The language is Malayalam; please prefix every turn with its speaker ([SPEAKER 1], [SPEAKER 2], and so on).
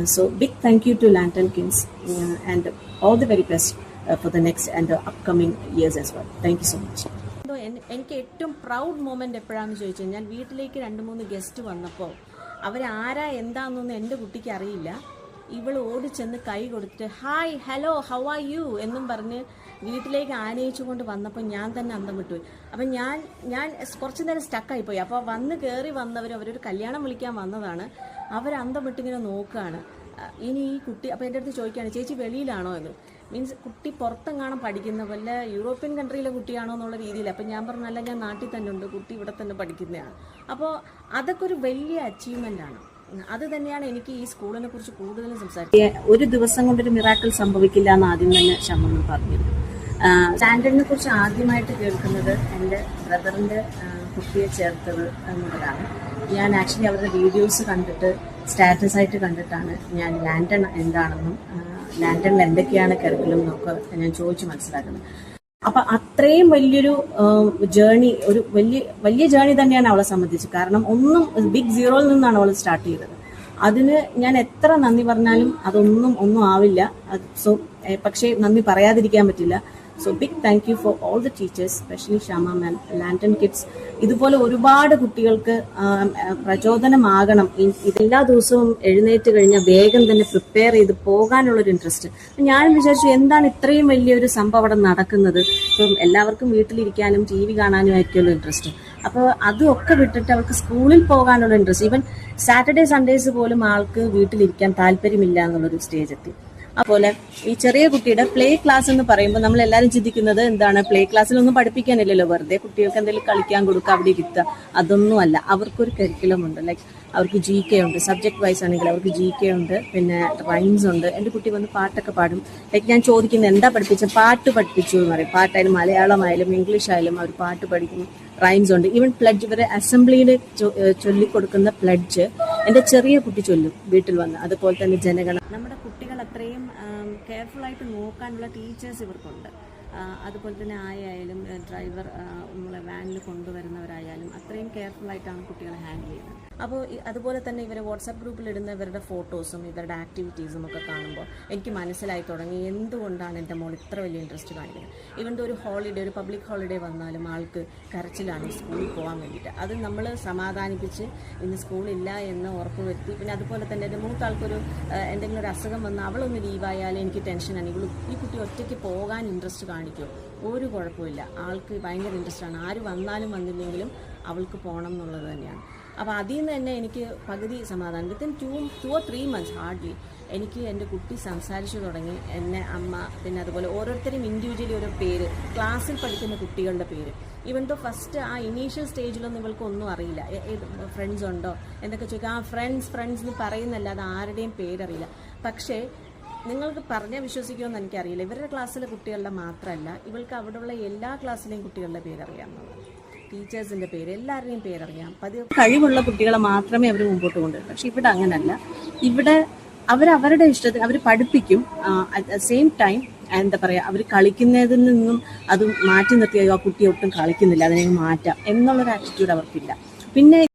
[SPEAKER 1] So big thank you to Lantern Kids and all the very best for the next and the upcoming years as well. Thank you so much.
[SPEAKER 2] എനിക്ക് ഏറ്റവും പ്രൗഡ് മൊമെന്റ് എപ്പോഴാണെന്ന് ചോദിച്ചു കഴിഞ്ഞാൽ വീട്ടിലേക്ക് 2-3 ഗസ്റ്റ് വന്നപ്പോൾ അവരാരാ എന്താണെന്നൊന്നും എൻ്റെ കുട്ടിക്ക് അറിയില്ല. ഇവൾ ഓടിച്ചെന്ന് കൈ കൊടുത്തിട്ട് hi hello how are you എന്നും പറഞ്ഞ് വീട്ടിലേക്ക് ആനയിച്ചുകൊണ്ട് വന്നപ്പോൾ ഞാൻ തന്നെ അന്തം വിട്ടുപോയി. അപ്പം ഞാൻ കുറച്ചു നേരം സ്റ്റക്കായിപ്പോയി. അപ്പോൾ വന്ന് കയറി വന്നവർ അവരൊരു കല്യാണം വിളിക്കാൻ വന്നതാണ്. അവർ അന്തം വിട്ടിങ്ങനെ നോക്കുകയാണ്. ഇനി ഈ കുട്ടി അപ്പോൾ എൻ്റെ അടുത്ത് ചോദിക്കുകയാണ് ചേച്ചി വെളിയിലാണോ എന്ന്. മീൻസ് കുട്ടി പുറത്തെങ്ങാനും പഠിക്കുന്ന വല്ല യൂറോപ്യൻ കൺട്രിയിലെ കുട്ടിയാണോ എന്നുള്ള രീതിയിൽ. അപ്പം ഞാൻ പറഞ്ഞല്ല, ഞാൻ നാട്ടിൽ തന്നെ ഉണ്ട്, കുട്ടി ഇവിടെ തന്നെ പഠിക്കുന്നതാണ്. അപ്പോൾ അതൊക്കെ ഒരു വലിയ അച്ചീവ്മെൻ്റ് ആണ്. അത് തന്നെയാണ് എനിക്ക് ഈ സ്കൂളിനെ കുറിച്ച് കൂടുതലും സംസാരിക്കുന്നത്.
[SPEAKER 1] ഒരു ദിവസം കൊണ്ടൊരു മിറാക്കിൾ സംഭവിക്കില്ല എന്ന് ആദ്യം തന്നെ ഷമ്മ പറഞ്ഞിരുന്നു. സ്റ്റാൻഡേർഡിനെ കുറിച്ച് ആദ്യമായിട്ട് കേൾക്കുന്നത് എൻ്റെ ബ്രദറിൻ്റെ കുട്ടിയെ ചേർത്തത് എന്നുള്ളതാണ്. ഞാൻ ആക്ച്വലി അവരുടെ വീഡിയോസ് കണ്ടിട്ട് സ്റ്റാറ്റസ് ആയിട്ട് കണ്ടിട്ടാണ് ഞാൻ ലാൻഡൺ എന്താണെന്നും ലാൻഡണിൽ എന്തൊക്കെയാണ് കരിക്കുലം എന്നൊക്കെ ഞാൻ ചോദിച്ചു മനസ്സിലാക്കുന്നത്. അപ്പൊ അത്രയും വലിയൊരു ജേർണി, ഒരു വലിയ ജേർണി തന്നെയാണ് അവളെ സംബന്ധിച്ച്. കാരണം ബിഗ് സീറോയിൽ നിന്നാണ് അവൾ സ്റ്റാർട്ട് ചെയ്തത്. അതിന് ഞാൻ എത്ര നന്ദി പറഞ്ഞാലും ഒന്നും ആവില്ല. സോ പക്ഷേ നന്ദി പറയാതിരിക്കാൻ പറ്റില്ല. So big thank you for all the teachers, specially Shama ma'am, London kids. ഇതുപോലെ ഒരുപാട് കുട്ടികൾക്ക് പ്രചോദനമാകണം. ഇതെല്ലാ ദിവസവും എഴുന്നേറ്റ് കഴിഞ്ഞാൽ വേഗം തന്നെ പ്രിപ്പയർ ചെയ്ത് പോകാനുള്ളൊരു ഇൻട്രസ്റ്റ്. ഞാനും വിചാരിച്ചു എന്താണ് ഇത്രയും വലിയൊരു സംഭവം അവിടെ നടക്കുന്നത്. ഇപ്പം എല്ലാവർക്കും വീട്ടിലിരിക്കാനും TV കാണാനും ആയിരിക്കുമല്ലോ ഇൻട്രസ്റ്റ്. അപ്പോൾ അതൊക്കെ വിട്ടിട്ട് അവൾക്ക് സ്കൂളിൽ പോകാനുള്ള ഇൻട്രസ്റ്റ്. ഈവൻ സാറ്റർഡേ സൺഡേസ് പോലും ആൾക്ക് വീട്ടിലിരിക്കാൻ താല്പര്യമില്ല എന്നുള്ളൊരു സ്റ്റേജ് എത്തി. അതുപോലെ ഈ ചെറിയ കുട്ടിയുടെ പ്ലേ ക്ലാസ് എന്ന് പറയുമ്പോൾ നമ്മൾ എല്ലാവരും ചിന്തിക്കുന്നത് എന്താണ്, പ്ലേ ക്ലാസ്സിലൊന്നും പഠിപ്പിക്കാനില്ലല്ലോ, വെറുതെ കുട്ടികൾക്ക് എന്തെങ്കിലും കളിക്കാൻ കൊടുക്കുക, അവിടെ ഇരുത്തുക, അതൊന്നുമല്ല. അവർക്കൊരു കരിക്കുലം ഉണ്ട്. ലൈക്ക് അവർക്ക് GK ഉണ്ട്, സബ്ജക്ട് വൈസ് ആണെങ്കിൽ അവർക്ക് GK ഉണ്ട്, പിന്നെ റൈംസ് ഉണ്ട്. എൻ്റെ കുട്ടി വന്ന് പാട്ടൊക്കെ പാടും. ലൈക്ക് ഞാൻ ചോദിക്കുന്നത് എന്താ പഠിപ്പിച്ചത്, പാട്ട് പഠിപ്പിച്ചു എന്ന് പറയും. പാട്ടായാലും മലയാളമായാലും ഇംഗ്ലീഷ് ആയാലും അവർ പാട്ട് പഠിക്കും. റൈംസ് ഉണ്ട്. ഈവൻ പ്ലഡ്ജ് ഇവരെ അസംബ്ലിയിൽ ചൊല്ലിക്കൊടുക്കുന്ന പ്ലഡ്ജ് എൻ്റെ ചെറിയ കുട്ടി ചൊല്ലും വീട്ടിൽ വന്ന്. അതുപോലെ തന്നെ ജനഗണ. നമ്മുടെ കുട്ടികൾ അത്രയും കെയർഫുൾ ആയിട്ട് നോക്കാനുള്ള ടീച്ചേഴ്സ് ഇവർക്കുണ്ട്. അതുപോലെ തന്നെ ആയാലും ഡ്രൈവർ നമ്മളെ വാനിൽ കൊണ്ടുവരുന്നവരായാലും അത്രയും കെയർഫുൾ ആയിട്ടാണ് കുട്ടികളെ ഹാൻഡിൽ ചെയ്യുന്നത്. അപ്പോൾ അതുപോലെ തന്നെ ഇവരെ വാട്സാപ്പ് ഗ്രൂപ്പിൽ ഇടുന്ന ഇവരുടെ ഫോട്ടോസും ഇവരുടെ ആക്ടിവിറ്റീസും ഒക്കെ കാണുമ്പോൾ എനിക്ക് മനസ്സിലായി തുടങ്ങി എന്തുകൊണ്ടാണ് എൻ്റെ മോൾ ഇത്ര വലിയ ഇൻട്രസ്റ്റ് കാണിക്കുന്നത്. ഇവൻ്റെ ഒരു ഹോളിഡേ, ഒരു പബ്ലിക് ഹോളിഡേ വന്നാലും ആൾക്ക് കരച്ചിലാണ് സ്കൂളിൽ പോകാൻ വേണ്ടിയിട്ട്. അത് നമ്മൾ സമാധാനിപ്പിച്ച് ഇന്ന് സ്കൂളില്ല എന്ന് ഉറപ്പുവരുത്തി. പിന്നെ അതുപോലെ തന്നെ എൻ്റെ മൂത്ത ആൾക്കൊരു എന്തെങ്കിലും ഒരു അസുഖം വന്ന് അവളൊന്ന് ലീവായാലും എനിക്ക് ടെൻഷനാണ്. ഈ കുട്ടി ഒറ്റയ്ക്ക് പോകാൻ ഇൻട്രസ്റ്റ് കാണിക്കുമോ? ഒരു കുഴപ്പമില്ല, ആൾക്ക് ഭയങ്കര ഇൻട്രസ്റ്റാണ്. ആര് വന്നാലും വന്നില്ലെങ്കിലും അവൾക്ക് പോകണം എന്നുള്ളത് തന്നെയാണ്. അപ്പോൾ അതിൽ നിന്ന് തന്നെ എനിക്ക് പകുതി സമാധാനം. വിത്തിൻ 2 or 3 months ഹാർഡ്ലി എനിക്ക് എൻ്റെ കുട്ടി സംസാരിച്ചു തുടങ്ങി. എന്നെ അമ്മ, പിന്നെ അതുപോലെ ഓരോരുത്തരും ഇൻഡിവിജ്വലി ഓരോ പേര്, ക്ലാസ്സിൽ പഠിക്കുന്ന കുട്ടികളുടെ പേര്. ഈവൻ ദോ ഫസ്റ്റ് ആ ഇനീഷ്യൽ സ്റ്റേജിലൊന്നും ഇവൾക്ക് ഒന്നും അറിയില്ല. ഫ്രണ്ട്സ് ഉണ്ടോ എന്നൊക്കെ ചോദിക്കാം. ഫ്രണ്ട്സ് എന്ന് പറയുന്നല്ലാതെ ആരുടെയും പേരറിയില്ല. പക്ഷേ നിങ്ങൾക്ക് പറഞ്ഞാൽ വിശ്വസിക്കുമെന്ന് എനിക്കറിയില്ല, ഇവരുടെ ക്ലാസ്സിലെ കുട്ടികളുടെ മാത്രമല്ല, ഇവൾക്ക് അവിടെയുള്ള എല്ലാ ക്ലാസ്സിലെയും കുട്ടികളുടെ പേരറിയാമെന്നുള്ളത്, ടീച്ചേഴ്സിൻ്റെ പേര്, എല്ലാവരുടെയും പേരറിയാം. കഴിവുള്ള കുട്ടികളെ മാത്രമേ അവർ മുമ്പോട്ട് കൊണ്ടുവരൂ. പക്ഷെ ഇവിടെ അങ്ങനല്ല. ഇവിടെ അവരവരുടെ ഇഷ്ടത്തിന് അവർ പഠിപ്പിക്കും. അറ്റ് ദ സെയിം ടൈം എന്താ പറയുക, അവർ കളിക്കുന്നതിൽ നിന്നും അത് മാറ്റി നിർത്തിയോ ആ കുട്ടി ഒട്ടും കളിക്കുന്നില്ല, അതിനെ മാറ്റാം എന്നുള്ളൊരു ആറ്റിറ്റ്യൂഡ് അവർക്കില്ല. പിന്നെ